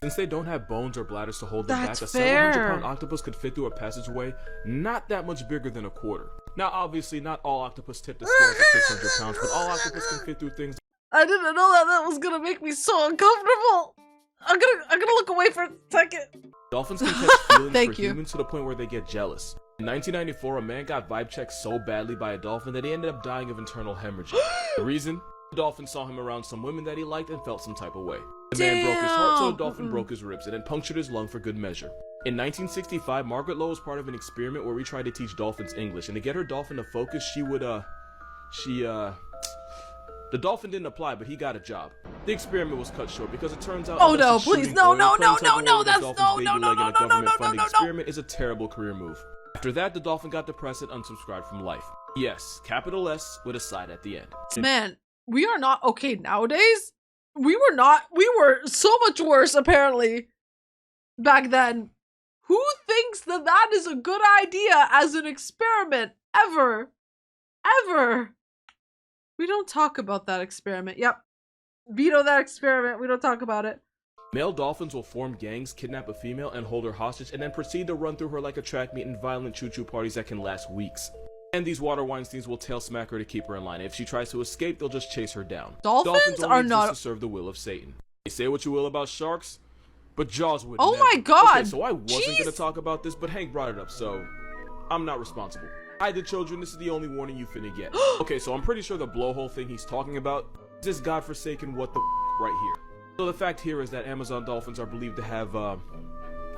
Since they don't have bones or bladders to hold them That's back, a fair. 700-pound octopus could fit through a passageway not that much bigger than a quarter. Now, obviously, not all octopus tip the scales at 600 pounds, but all octopus can fit through things. I didn't know that was gonna make me so uncomfortable. I'm gonna look away for a second. Dolphins can catch feelings Thank for you. humans to the point where they get jealous. In 1994, a man got vibe checked so badly by a dolphin that he ended up dying of internal hemorrhaging. The reason? The dolphin saw him around some women that he liked and felt some type of way. The man broke his heart, so the dolphin broke his ribs and then punctured his lung for good measure. In 1965, Margaret Lowe was part of an experiment where we tried to teach dolphins English, and to get her dolphin to focus, the dolphin didn't apply, but he got a job. The experiment was cut short because it turns out. Oh no, please, no, that's no. Experiment is a terrible career move. After that, the dolphin got depressed and unsubscribed from life. Yes, capital S with a side at the end. Man, we are not okay nowadays. We were so much worse apparently back then. Who thinks that that is a good idea as an experiment ever? Ever? We don't talk about that experiment. Yep. Veto that experiment. We don't talk about it. Male dolphins will form gangs, kidnap a female, and hold her hostage, and then proceed to run through her like a track meet in violent choo-choo parties that can last weeks. And these water Weinsteins will tail smack her to keep her in line. If she tries to escape, they'll just chase her down. Dolphins only are exist not to serve the will of Satan. They say what you will about sharks, but Jaws would Oh never. my god! Okay, so I wasn't gonna talk about this, but Hank brought it up, so I'm not responsible. Hi, the children, this is the only warning you finna get. Okay, so I'm pretty sure the blowhole thing he's talking about is this godforsaken what the right here. So the fact here is that Amazon dolphins are believed to have, I'm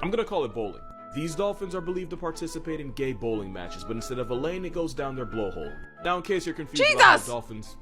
gonna call it bowling. These dolphins are believed to participate in gay bowling matches, but instead of a lane, it goes down their blowhole. Now, in case you're confused about how dolphins,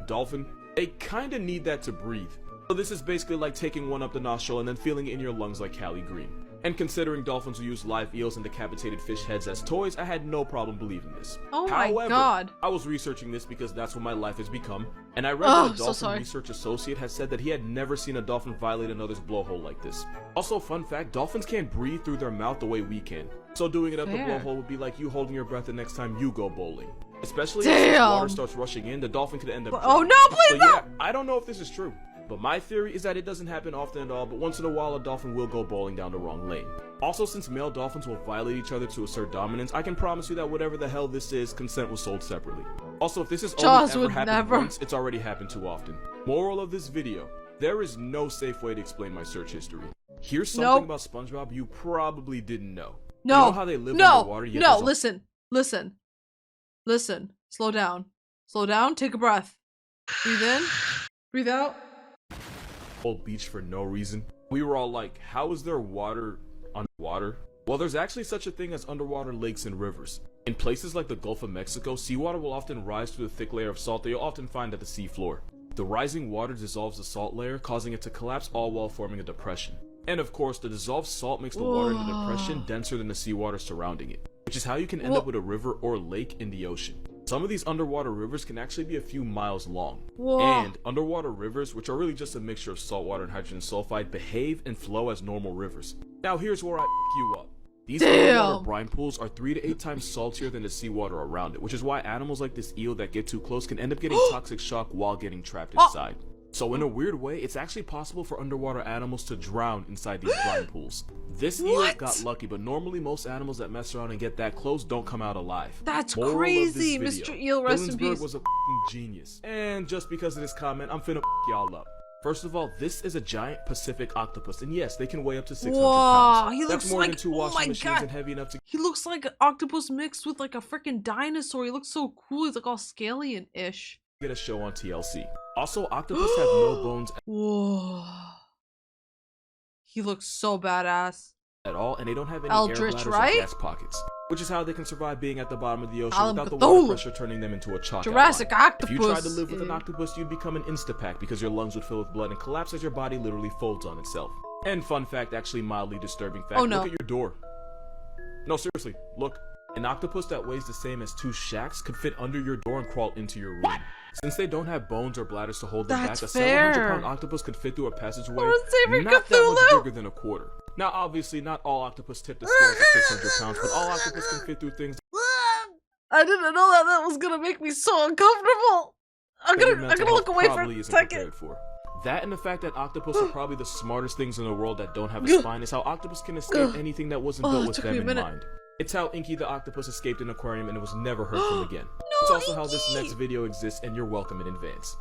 dolphin, they kinda need that to breathe. So this is basically like taking one up the nostril and then feeling it in your lungs like Cali Green. And considering dolphins will use live eels and decapitated fish heads as toys, I had no problem believing this. Oh my However, god. I was researching this because that's what my life has become, and I read that a dolphin sorry. research associate has said that he had never seen a dolphin violate another's blowhole like this. Also, fun fact, dolphins can't breathe through their mouth the way we can. So doing it at the blowhole would be like you holding your breath the next time you go bowling. Especially if water starts rushing in, the dolphin could end up drowning. Oh no, please So yeah, I don't know if this is true, but my theory is that it doesn't happen often at all, but once in a while a dolphin will go bowling down the wrong lane. Also, since male dolphins will violate each other to assert dominance, I can promise you that whatever the hell this is, consent was sold separately. Also, if this has only ever happened once, it's already happened too often. Moral of this video, there is no safe way to explain my search history. Here's something about SpongeBob you probably didn't know. You know how they live underwater, yet listen. Slow down. Slow down, take a breath. Breathe in, breathe out. Whole beach for no reason. We were all like, how is there water underwater? Well, there's actually such a thing as underwater lakes and rivers. In places like the Gulf of Mexico, seawater will often rise through the thick layer of salt that you'll often find at the seafloor. The rising water dissolves the salt layer, causing it to collapse, all while forming a depression. And of course, the dissolved salt makes the water in the depression denser than the seawater surrounding it, which is how you can end up with a river or lake in the ocean. Some of these underwater rivers can actually be a few miles long. And underwater rivers, which are really just a mixture of saltwater and hydrogen sulfide, behave and flow as normal rivers. Now here's where I f*** you up. These underwater brine pools are 3 to 8 times saltier than the seawater around it, which is why animals like this eel that get too close can end up getting toxic shock while getting trapped inside. So in a weird way, it's actually possible for underwater animals to drown inside these brine pools. This eel got lucky, but normally most animals that mess around and get that close don't come out alive. That's crazy, Mr. Eel, rest in peace. Was a genius. And just because of this comment, I'm finna y'all up. First of all, this is a giant Pacific octopus, and yes, they can weigh up to 600 pounds. He looks That's more like, than 2 washing machines and heavy enough to... He looks like an octopus mixed with like a freaking dinosaur. He looks so cool. He's like all scaly-ish. Get a show on TLC. Also, octopus have no bones Whoa. He looks so badass. At all, and they don't have any Eldritch, air bladders right? or gas pockets, which is how they can survive being at the bottom of the ocean without the water pressure turning them into a chalk Jurassic outline. octopus. If you tried to live with an octopus, you'd become an Instapack because your lungs would fill with blood and collapse as your body literally folds on itself. And fun fact, actually mildly disturbing fact, look at your door. No, seriously, look. An octopus that weighs the same as 2 shacks could fit under your door and crawl into your room. Since they don't have bones or bladders to hold them back, a 700-pound octopus could fit through a passageway not that much bigger than a quarter. Now, obviously, not all octopus tip the scales at 600 pounds, but all octopus can fit through things. I didn't know that was gonna make me so uncomfortable. I'm gonna look away for a second. That and the fact that octopus are probably the smartest things in the world that don't have a spine is how octopus can escape anything that wasn't built with them in mind. It's how Inky the octopus escaped an aquarium and it was never heard from again. It's also how this next video exists, and you're welcome in advance.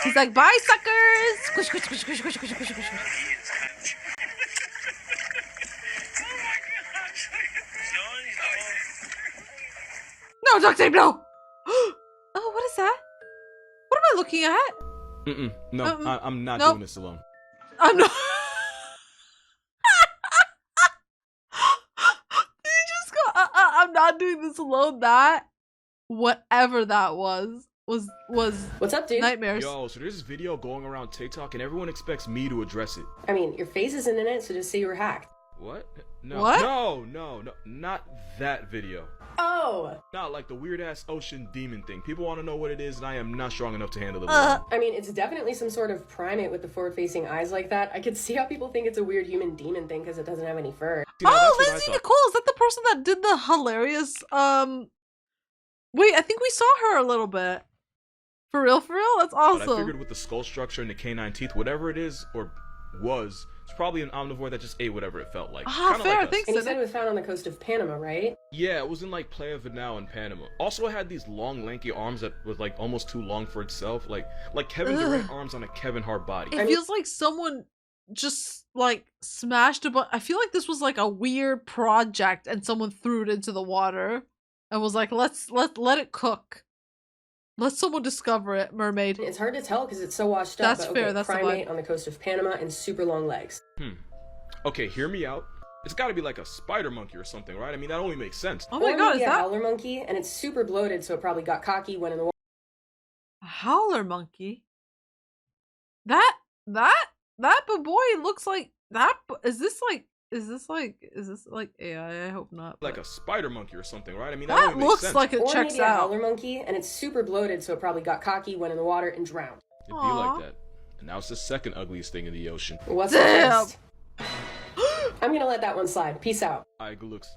He's like, bye suckers! Squish, squish, squish, squish, squish, squish, squish, squish. No, duct tape, no! Oh, what is that? What am I looking at? No, I'm not doing this alone. I'm not. You just go, I'm not doing this alone. That, whatever that was What's up, dude? nightmares. Yo, so there's this video going around TikTok and everyone expects me to address it. I mean, your face isn't in it, so just say you were hacked. What? No. What? No, not that video. Oh! Not like the weird-ass ocean demon thing. People want to know what it is, and I am not strong enough to handle it. I mean, it's definitely some sort of primate with the forward-facing eyes like that. I could see how people think it's a weird human demon thing because it doesn't have any fur. See, now, Oh, that's what I Lindsay thought. Nicole, is that the person that did the hilarious, wait, I think we saw her a little bit. For real? That's But I awesome. figured with the skull structure and the canine teeth, whatever it is, or was, it's probably an omnivore that just ate whatever it felt like. Ah, Kinda fair, like us. thanks. And you said it was found on the coast of Panama, right? Yeah, it was in like Playa Vinal in Panama. Also, it had these long, lanky arms that was like almost too long for itself, like Kevin Durant arms on a Kevin Hart body. It feels like someone just like smashed a bunch. I feel like this was like a weird project and someone threw it into the water and was like, let it cook. Let someone discover it, mermaid. It's hard to tell because it's so washed up. That's but fair, okay, that's the primate vibe. on the coast of Panama and super long legs. Okay, hear me out. It's gotta be like a spider monkey or something, right? I mean, that only makes sense. Oh my Or god, maybe is a that howler monkey, and it's super bloated, so it probably got cocky when in the water. a howler monkey? That boy looks like that. Is this like AI? I hope not. Like but- a spider monkey or something, right? I mean, that that only makes looks sense. like it Or checks maybe a out. howler monkey, and it's super bloated, so it probably got cocky, went in the water, and drowned. It'd be Aw. like that. And now it's the second ugliest thing in the ocean. What's Damn. the first? I'm gonna let that one slide. Peace out. Alright, good looks.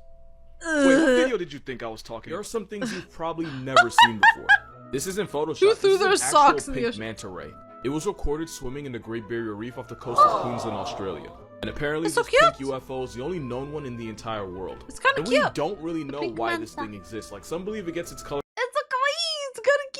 Wait, what video did you think I was talking? There are some things you've probably never seen before. This isn't Photoshop. Who threw This is their an socks actual in the pink ocean? manta ray. It was recorded swimming in the Great Barrier Reef off the coast of Queensland, Australia. And apparently It's so this pink cute. UFO is the only known one in the entire world. It's kinda And we cute. don't really know pink why this manta. thing exists. Like, some believe it gets its color It's a kawaii. It's kind of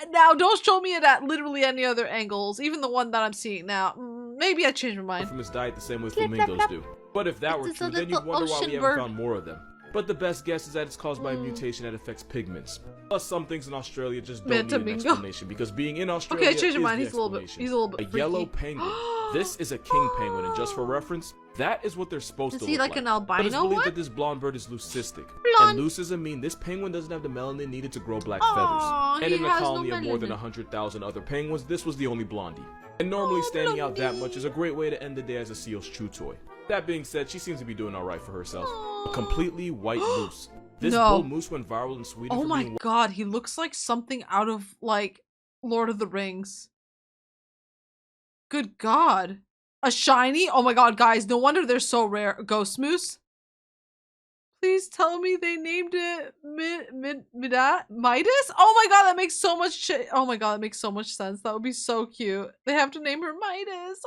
cute. Now, don't show me it at literally any other angles, even the one that I'm seeing now. Maybe I changed my mind. from its diet the same way Flip, flamingos flap, do. But if that It's were just a true, then you'd little wonder why we ocean haven't bird. found more of them. But the best guess is that it's caused by a mutation that affects pigments. Plus, some things in Australia just don't need an Mantamingo. explanation because being in Australia Okay, I changed is my mind. the He's a little bit. explanation. He's a little bit. A yellow freaky. penguin. This is a king penguin, and just for reference, that is what they're supposed Is to he look like an But it's albino believed one? that this blonde bird is leucistic. Blonde. And leucism mean this penguin doesn't have the melanin needed to grow black Aw, feathers. And he in a has no colony of more than melanin. 100,000 other penguins, this was the only blondie. And normally Oh, standing out that blondie. much is a great way to end the day as a seal's chew toy. That being said, she seems to be doing alright for herself. A completely white moose. This No. bull moose went viral in Sweden Oh for my being god, he looks like something out of like Lord of the Rings. Good god. A shiny? Oh my god, guys, no wonder they're so rare. A ghost moose? Please tell me they named it Midas? Oh my god, that makes so much oh my god, that makes so much sense. That would be so cute. They have to name her Midas.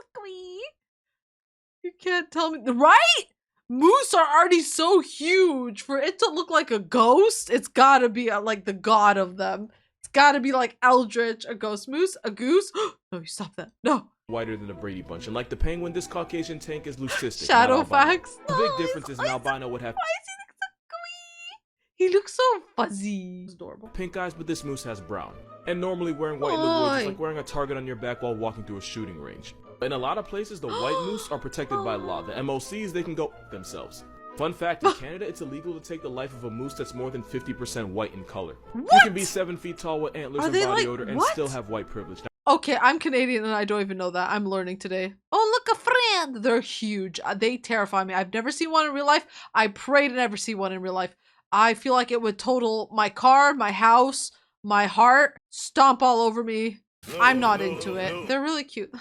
You can't tell me, right? Moose are already so huge. For it to look like a ghost, it's gotta be like the god of them. It's gotta be like Eldritch, a ghost moose, a goose. No, you stop that. No. whiter than the Brady Bunch. And like the penguin, this Caucasian tank is leucistic. not albino. Shadowfax. The No, big he's difference is an always- albino would have Why is he looks so gooey? He looks so fuzzy. It's adorable. pink eyes, but this moose has brown. And normally wearing white in the woods is Oi. like wearing a target on your back while walking through a shooting range. In a lot of places, the white moose are protected by law. The MOCs, they can go themselves. Fun fact, in Canada, it's illegal to take the life of a moose that's more than 50% white in color. You can be What? 7 feet tall with antlers Are and they body like- odor and what? still have white privilege. Okay, I'm Canadian and I don't even know that. I'm learning today. Oh, look, a friend. They're huge. They terrify me. I've never seen one in real life. I pray to never see one in real life. I feel like it would total my car, my house, my heart, stomp all over me. I'm not into it. They're really cute.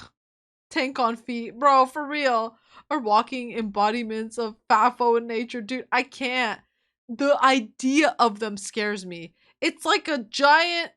Tank on feet. Bro, for real. Or walking embodiments of FAFO in nature. Dude, I can't. The idea of them scares me. It's like a giant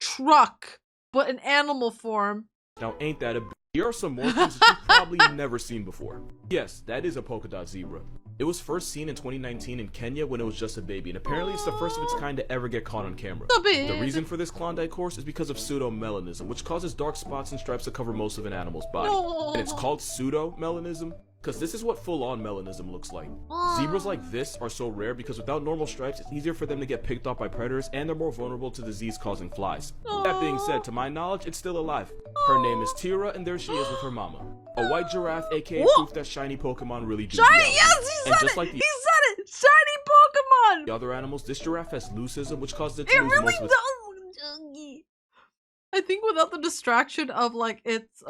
truck, but in animal form. Now ain't that a Here are some more things that you've probably never seen before. Yes, that is a polka dot zebra. It was first seen in 2019 in Kenya when it was just a baby, and apparently it's the first of its kind to ever get caught on camera. The reason for this Klondike horse is because of pseudomelanism, which causes dark spots and stripes to cover most of an animal's body. And it's called pseudomelanism because this is what full-on melanism looks like. Zebras like this are so rare because without normal stripes, it's easier for them to get picked off by predators, and they're more vulnerable to disease-causing flies. That being said, to my knowledge, it's still alive. Her name is Tira, and there she is with her mama. A white giraffe, aka proof that shiny Pokemon really do. Shiny, yes, he said it! He said it! Shiny Pokemon! The other animals, this giraffe has leucism, which causes it It to lose really most of its... does! I think without the distraction of, like, its,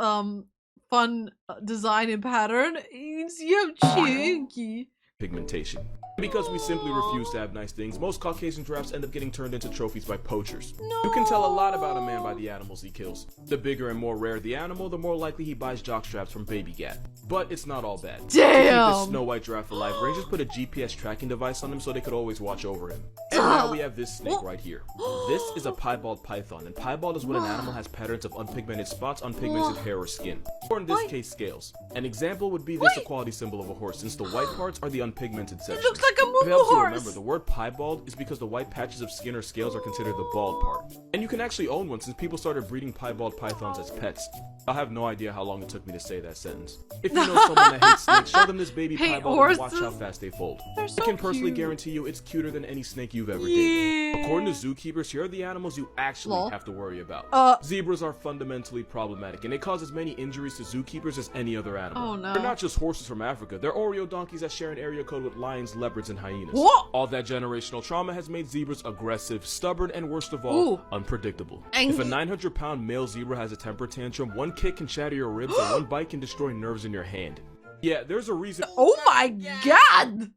fun design and pattern, it's chunky. Pigmentation. Because we simply refuse to have nice things, most Caucasian giraffes end up getting turned into trophies by poachers. No. You can tell a lot about a man by the animals he kills. The bigger and more rare the animal, the more likely he buys jock straps from Baby Gat. But it's not all bad. Damn! To keep this Snow White giraffe alive, rangers put a GPS tracking device on him so they could always watch over him. And now we have this snake right here. This is a piebald python, and piebald is when an animal has patterns of unpigmented spots on pigmented hair or skin, or in this case scales. An example would be this equality symbol of a horse, since the white parts are the unpigmented section. It looks like a moo horse! Remember, the word piebald is because the white patches of skin or scales are considered the bald part. And you can actually own one since people started breeding piebald pythons as pets. I have no idea how long it took me to say that sentence. If you know someone that hates snakes, show them this baby piebald and watch how fast they fold. So I can personally cute. guarantee you it's cuter than any snake you've ever dated. According to zookeepers, here are the animals you actually have to worry about. Zebras are fundamentally problematic, and they cause as many injuries to zookeepers as any other animal. Oh no. They're not just horses from Africa, they're Oreo donkeys that share an area code with lions, leopards, and hyenas. What? All that generational trauma has made zebras aggressive, stubborn, and worst of all, unpredictable. If a 900-pound male zebra has a temper tantrum, one kick can shatter your ribs, and one bite can destroy nerves in your hand. Yeah, there's a reason. Oh my god!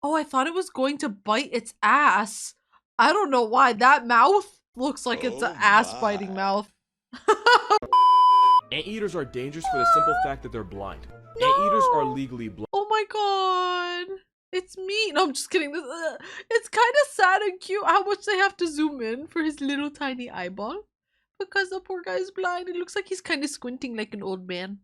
Oh, I thought it was going to bite its ass. I don't know why. That mouth looks like it's an ass-biting mouth. Anteaters are dangerous for the simple fact that they're blind. Anteaters are legally blind. Oh my god. It's me. No, I'm just kidding. This, it's kind of sad and cute how much they have to zoom in for his little tiny eyeball. Because the poor guy is blind. It looks like he's kind of squinting like an old man.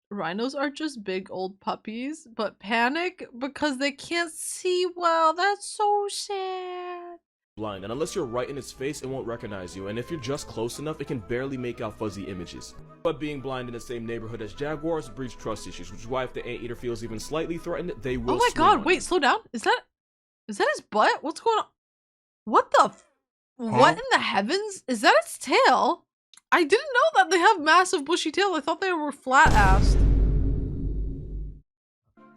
Rhinos are just big old puppies, but panic because they can't see well. That's so sad. Blind, and unless you're right in its face, it won't recognize you, and if you're just close enough, it can barely make out fuzzy images. But being blind in the same neighborhood as jaguars breeds trust issues, which is why if the anteater feels even slightly threatened, they will. Oh my god, wait, slow down. Is that his butt? What's going on? What the what in the heavens? Is that its tail? I didn't know that they have massive bushy tail. I thought they were flat-assed.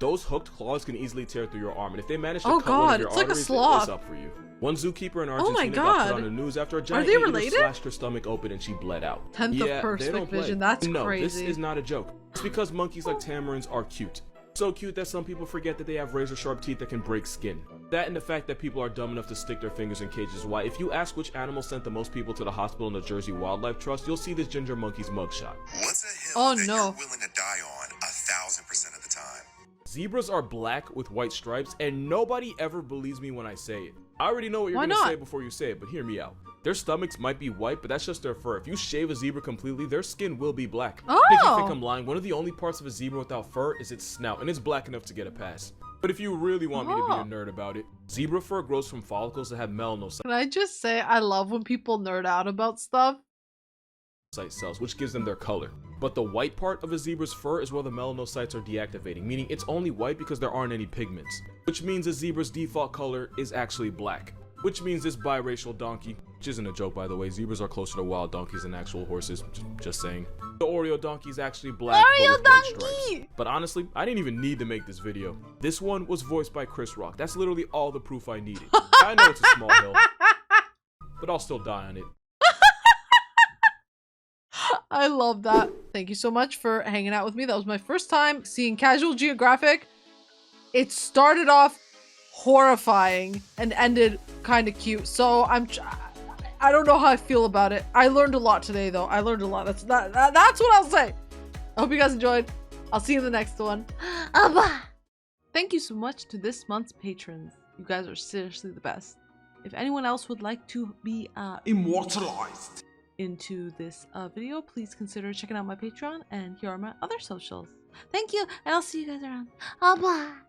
Those hooked claws can easily tear through your arm, and if they manage to cut one of your arteries, it's up for you. One zookeeper in Argentina got put on the news after a giant anteater slashed her stomach open and she bled out. 10th of perfect vision. That's crazy. No, this is not a joke. It's because monkeys like tamarins are cute. So cute that some people forget that they have razor-sharp teeth that can break skin. That and the fact that people are dumb enough to stick their fingers in cages is why if you ask which animal sent the most people to the hospital in the Jersey Wildlife Trust, you'll see this ginger monkey's mugshot. What's a hill that you're willing to die on 1,000% of the time? Zebras are black with white stripes, and nobody ever believes me when I say it. I already know what you're gonna say before you say it, but hear me out. Their stomachs might be white, but that's just their fur. If you shave a zebra completely, their skin will be black. If you think I'm lying, one of the only parts of a zebra without fur is its snout, and it's black enough to get a pass. But if you really want me to be a nerd about it, zebra fur grows from follicles that have melanocytes. Can I just say, I love when people nerd out about stuff. Cells, which gives them their color. But the white part of a zebra's fur is where the melanocytes are deactivating, meaning it's only white because there aren't any pigments. Which means a zebra's default color is actually black. Which means this biracial donkey, which isn't a joke by the way, zebras are closer to wild donkeys than actual horses, just saying. The Oreo donkey is actually black but with white stripes. But honestly, I didn't even need to make this video. This one was voiced by Chris Rock. That's literally all the proof I needed. I know it's a small hill, but I'll still die on it. I love that. Thank you so much for hanging out with me. That was my first time seeing Casual Geographic. It started off horrifying and ended kind of cute. So I don't know how I feel about it. I learned a lot today though. I learned a lot. That's what I'll say. I hope you guys enjoyed. I'll see you in the next one. Thank you so much to this month's patrons. You guys are seriously the best. If anyone else would like to be Immortalized. into this video, please consider checking out my Patreon, and here are my other socials. Thank you, and I'll see you guys around. Bye.